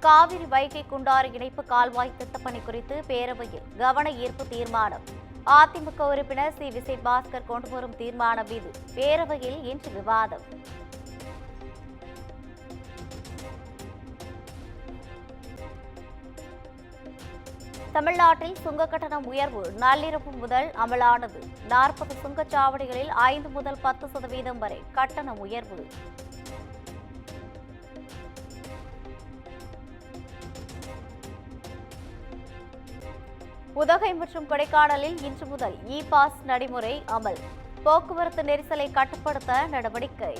காவிரி வைகை குண்டாறு இணைப்பு கால்வாய் திட்டப்பணி குறித்து பேரவையில் கவன ஈர்ப்பு தீர்மானம். அதிமுக உறுப்பினர் சி விஜயபாஸ்கர் கொண்டுவரும் தீர்மானம் மீது பேரவையில் இன்று விவாதம். தமிழ்நாட்டில் சுங்க கட்டணம் உயர்வு நள்ளிரவு முதல் அமலானது. 40 சுங்கச்சாவடிகளில் 5 முதல் 10% வரை கட்டணம் உயர்வு. உதகை மற்றும் கொடைக்கானலில் இன்று முதல் இ-பாஸ் நடைமுறை அமல். போக்குவரத்து நெரிசலை கட்டுப்படுத்த நடவடிக்கை.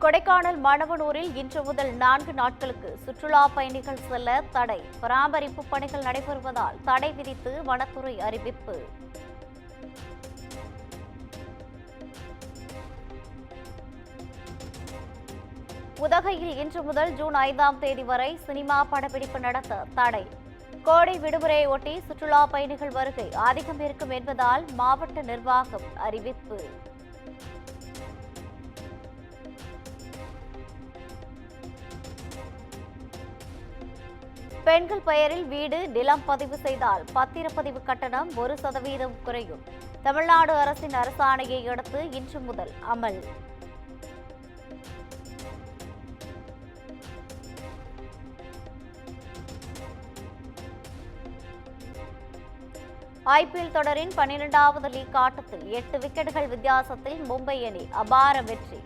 கொடைக்கானல் மணவனூரில் இன்று முதல் 4 நாட்களுக்கு சுற்றுலா பயணிகள் செல்ல தடை. பராமரிப்பு பணிகள் நடைபெறுவதால் தடை விதித்து வனத்துறை அறிவிப்பு. உதகையில் இன்று முதல் ஜூன் 5ஆம் தேதி வரை சினிமா படப்பிடிப்பு நடத்த தடை. கோடை விடுமுறையை ஒட்டி சுற்றுலா பயணிகள் வருகை அதிகம் இருக்கும் என்பதால் மாவட்ட நிர்வாகம் அறிவிப்பு. பெண்கள் பெயரில் வீடு நிலம் பதிவு செய்தால் பத்திரப்பதிவு கட்டணம் 1% குறையும். தமிழ்நாடு அரசின் அரசாணையை அடுத்து இன்று முதல் அமல். ஐபிஎல் தொடரின் 12வது லீக் ஆட்டத்தில் 8 விக்கெட்டுகள் வித்தியாசத்தில் மும்பை அணி அபார வெற்றி.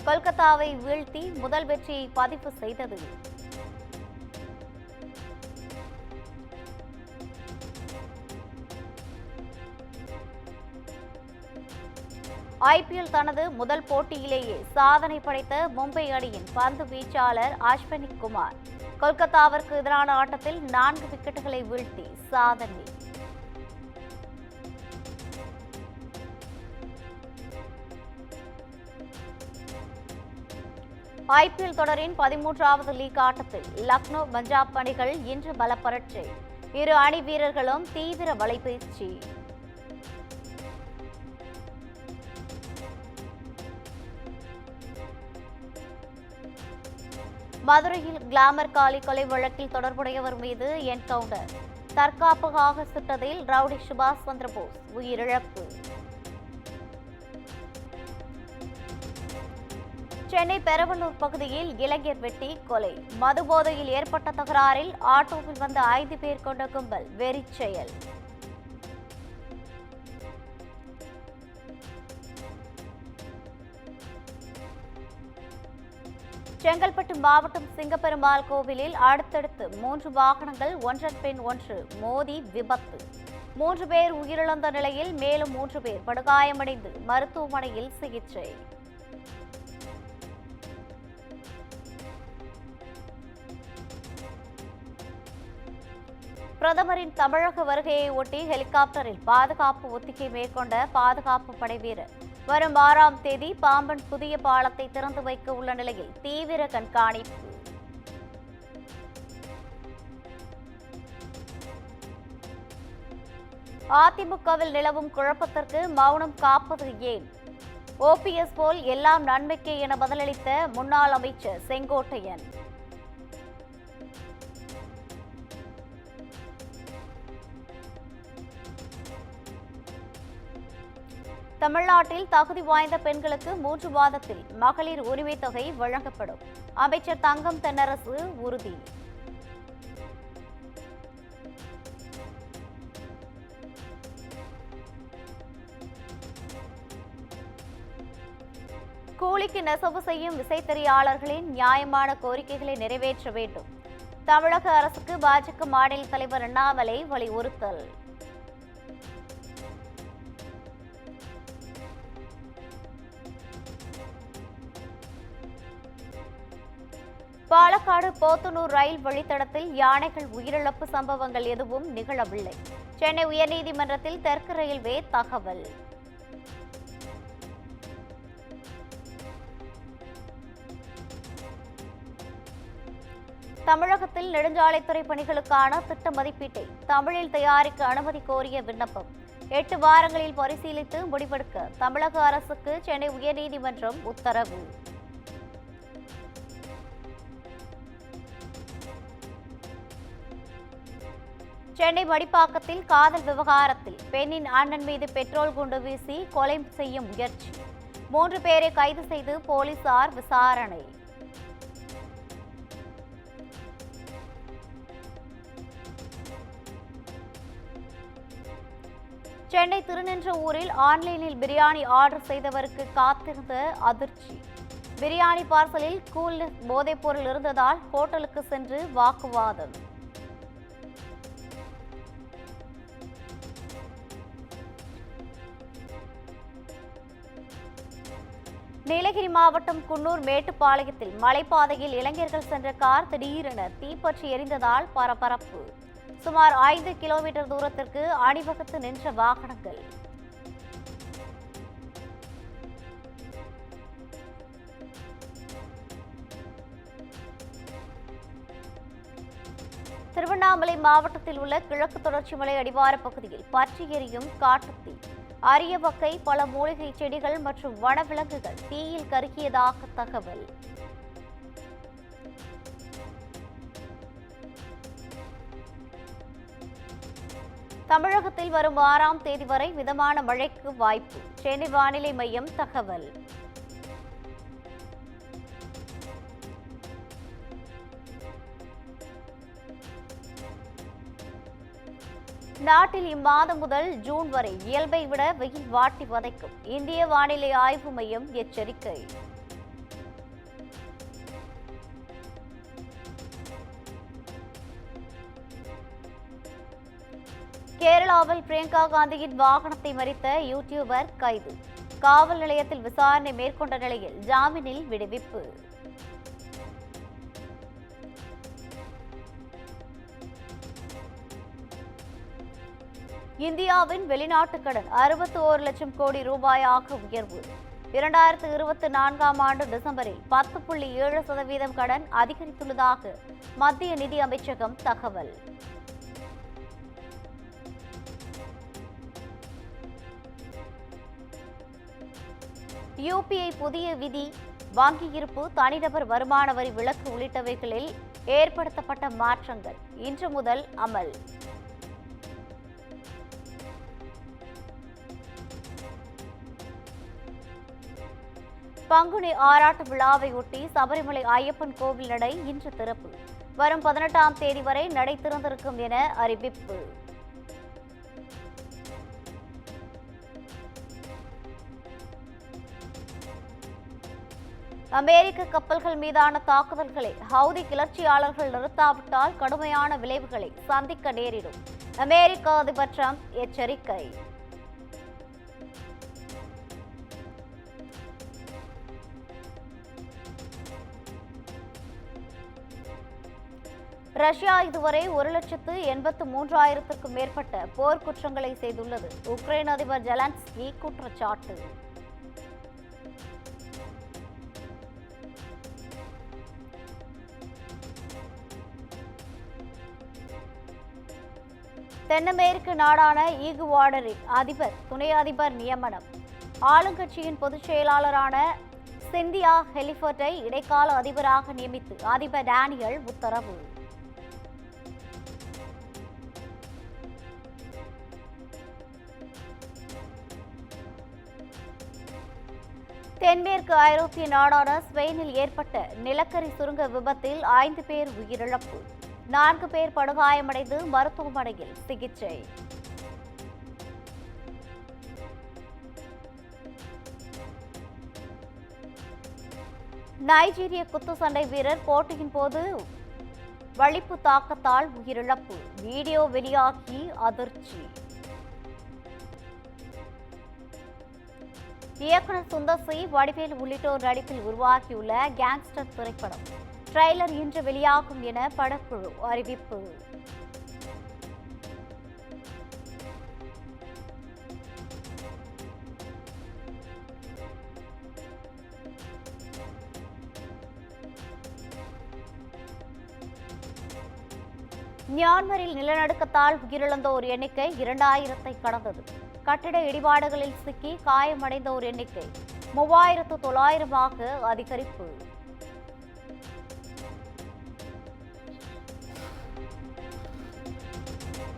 கொல்கத்தாவை வீழ்த்தி முதல் வெற்றியை பதிவு செய்தது. ஐபிஎல் தனது முதல் போட்டியிலேயே சாதனை படைத்த மும்பை அணியின் பந்து வீச்சாளர் அஸ்வினி குமார் கொல்கத்தாவிற்கு எதிரான ஆட்டத்தில் 4 விக்கெட்டுகளை வீழ்த்தி சாதனை. ஐபிஎல் தொடரின் 13வது லீக் ஆட்டத்தில் லக்னோ பஞ்சாப் அணிகள் இன்று பலப்பரட்சை. இரு அணி வீரர்களும் தீவிர வலைப்பயிற்சி. மதுரையில் கிளாமர் காலி கொலை வழக்கில் தொடர்புடையவர் மீது என்கவுண்டர். தற்காப்புக்காக சுட்டதில் ரவுடி சுபாஷ் சந்திரபோஸ் உயிரிழப்பு. சென்னை பெரவலூர் பகுதியில் இளைஞர் வெட்டி கொலை. மதுபோதையில் ஏற்பட்ட தகராறில் ஆட்டோவில் வந்த 5 பேர் கொண்ட கும்பல் வெறிச்செயல். செங்கல்பட்டு மாவட்டம் சிங்கப்பெருமாள் கோவிலில் அடுத்தடுத்து 3 வாகனங்கள் ஒன்றன் பின் ஒன்று மோதி விபத்து. 3 பேர் உயிரிழந்த நிலையில் மேலும் 3 பேர் படுகாயமடைந்து மருத்துவமனையில் சிகிச்சை. பிரதமரின் தமிழக வருகையை ஒட்டி ஹெலிகாப்டரில் பாதுகாப்பு ஒத்திகை மேற்கொண்ட பாதுகாப்பு படை வீரர். வரும் 6ஆம் தேதி பாம்பன் புதிய பாலத்தை திறந்து வைக்க உள்ள நிலையில் தீவிர கண்காணிப்பு. அதிமுகவில் நிலவும் குழப்பத்திற்கு மௌனம் காப்பது ஏன்? ஓபிஎஸ் போல் எல்லாம் நன்மைக்கே என பதிலளித்த முன்னாள் அமைச்சர் செங்கோட்டையன். தமிழ்நாட்டில் தகுதி வாய்ந்த பெண்களுக்கு 3 மாதத்தில் மகளிர் உரிமைத் தொகை வழங்கப்படும். அமைச்சர் தங்கம் தென்னரசு உறுதி. கூலிக்கு நெசவு செய்யும் விசைத்தறியாளர்களின் நியாயமான கோரிக்கைகளை நிறைவேற்ற வேண்டும். தமிழக அரசுக்கு பாஜக மாநில தலைவர் அண்ணாமலை வலியுறுத்தல். பாலக்காடு போத்தனூர் ரயில் வழித்தடத்தில் யானைகள் உயிரிழப்பு சம்பவங்கள் எதுவும் நிகழவில்லை. சென்னை உயர்நீதிமன்றத்தில் தெற்கு ரயில்வே தகவல். தமிழகத்தில் நெடுஞ்சாலைத்துறை பணிகளுக்கான திட்ட மதிப்பீட்டை தமிழில் தயாரிக்க அனுமதி கோரிய விண்ணப்பம் 8 வாரங்களில் பரிசீலித்து முடிவெடுக்க தமிழக அரசுக்கு சென்னை உயர்நீதிமன்றம் உத்தரவு. சென்னை மடிப்பாக்கத்தில் காதல் விவகாரத்தில் பெண்ணின் அண்ணன் மீது பெட்ரோல் குண்டு வீசி கொலை செய்ய முயற்சி. 3 பேரை கைது செய்து போலீசார் விசாரணை. சென்னை திருநின்றவூரில் ஆன்லைனில் பிரியாணி ஆர்டர் செய்தவருக்கு காத்திருந்த அதிர்ச்சி. பிரியாணி பார்சலில் கூல் போதைப்பொருள் இருந்ததால் ஹோட்டலுக்கு சென்று வாக்குவாதம். நீலகிரி மாவட்டம் குன்னூர் மேட்டுப்பாளையத்தில் மலைப்பாதையில் இளைஞர்கள் சென்ற கார் திடீரென தீப்பற்றி எரிந்ததால் பரபரப்பு. சுமார் 5 கிலோமீட்டர் தூரத்திற்கு அணிவகுத்து நின்ற வாகனங்கள். திருவண்ணாமலை மாவட்டத்தில் உள்ள கிழக்கு தொடர்ச்சி மலை அடிவார பகுதியில் பற்றி எரியும் காட்டுத்தீ. அரிய வகை பல மூலிகை செடிகள் மற்றும் வனவிலங்குகள் தீயில் கருகியதாக தகவல். தமிழகத்தில் வரும் 6ஆம் தேதி வரை மிதமான மழைக்கு வாய்ப்பு. சென்னை வானிலை மையம் தகவல். நாட்டில் இம்மாதம் முதல் ஜூன் வரை இயல்பை விட வெயில் வாட்டி வதைக்கும். இந்திய வானிலை ஆய்வு மையம் எச்சரிக்கை. கேரளாவில் பிரியங்கா காந்தியின் வாகனத்தை மறித்த யூடியூபர் கைது. காவல் நிலையத்தில் விசாரணை மேற்கொண்ட நிலையில் ஜாமீனில் விடுவிப்பு. இந்தியாவின் வெளிநாட்டு கடன் 61 லட்சம் கோடி ரூபாயாக உயர்வு. 2024ஆம் ஆண்டு டிசம்பரில் 10.7% கடன் அதிகரித்துள்ளதாக மத்திய நிதி அமைச்சகம் தகவல். யுபிஐ புதிய விதி, வங்கி இருப்பு, தனிநபர் வருமான வரி விலக்கு உள்ளிட்டவைகளில் ஏற்படுத்தப்பட்ட மாற்றங்கள் இன்று முதல் அமல். பங்குனி ஆராட்டு விழாவையொட்டி சபரிமலை ஐயப்பன் கோவில் நடை இன்று திறப்பு. வரும் 18ஆம் தேதி வரை நடை திறந்திருக்கும் என அறிவிப்பு. அமெரிக்க கப்பல்கள் மீதான தாக்குதல்களை ஹவுதி கிளர்ச்சியாளர்கள் நிறுத்தாவிட்டால் கடுமையான விளைவுகளை சந்திக்க நேரிடும். அமெரிக்க அதிபர் டிரம்ப் எச்சரிக்கை. ரஷ்யா இதுவரை 1,83,000க்கும் மேற்பட்ட போர்க்குற்றங்களை செய்துள்ளது. உக்ரைன் அதிபர் ஜெலன்ஸ்கி குற்றச்சாட்டு. தென் அமெரிக்க நாடான ஈகுவாடரின் அதிபர் துணை அதிபர் நியமனம். ஆளுங்கட்சியின் பொதுச் செயலாளரான சிந்தியா ஹெலிஃபர்ட்டை இடைக்கால அதிபராக நியமித்து அதிபர் டேனியல் உத்தரவு. தென்மேற்கு ஐரோப்பிய நாடான ஸ்பெயினில் ஏற்பட்ட நிலக்கரி சுரங்க விபத்தில் 5 பேர் உயிரிழப்பு. 4 பேர் படுகாயமடைந்து மருத்துவமனையில் சிகிச்சை. நைஜீரிய குத்துச்சண்டை வீரர் போட்டியின் போது வலிப்பு தாக்கத்தால் உயிரிழப்பு. வீடியோ வெளியாகி அதிர்ச்சி. இயக்குனர் சுந்தர் சி, வடிவேல் உள்ளிட்டோர் நடிப்பில் உருவாகியுள்ள கேங்ஸ்டர் திரைப்படம் ட்ரெய்லர் இன்று வெளியாகும் என படக்குழு அறிவிப்பு. மியான்மரில் நிலநடுக்கத்தால் உயிரிழந்தோர் எண்ணிக்கை 2000-ஐ கடந்தது. கட்டிட இடிபாடுகளில் சிக்கி காயமடைந்தோர் எண்ணிக்கை 3900-ஆக அதிகரிப்பு.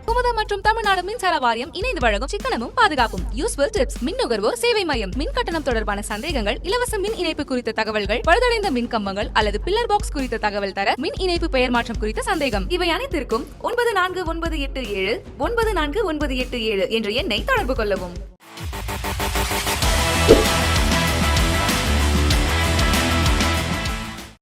குமுதம் மற்றும் தமிழ்நாடு மின்சார வாரியம் இணைந்து வழங்கும் சிக்கனமும் பாதுகாப்பும் யூஸ்ஃபுல் டிப்ஸ். மின் நுகர்வோர் சேவை மையம். மின் கட்டணம் தொடர்பான சந்தேகங்கள், இலவச மின் இணைப்பு குறித்த தகவல்கள், பழுதடைந்த மின் கம்பங்கள் அல்லது பில்லர் பாக்ஸ் குறித்த தகவல் தர, மின் இணைப்பு பெயர் மாற்றம் குறித்த சந்தேகம், இவை அனைத்திற்கும் 9498794987 என்ற எண்ணை தொடர்பு கொள்ளவும்.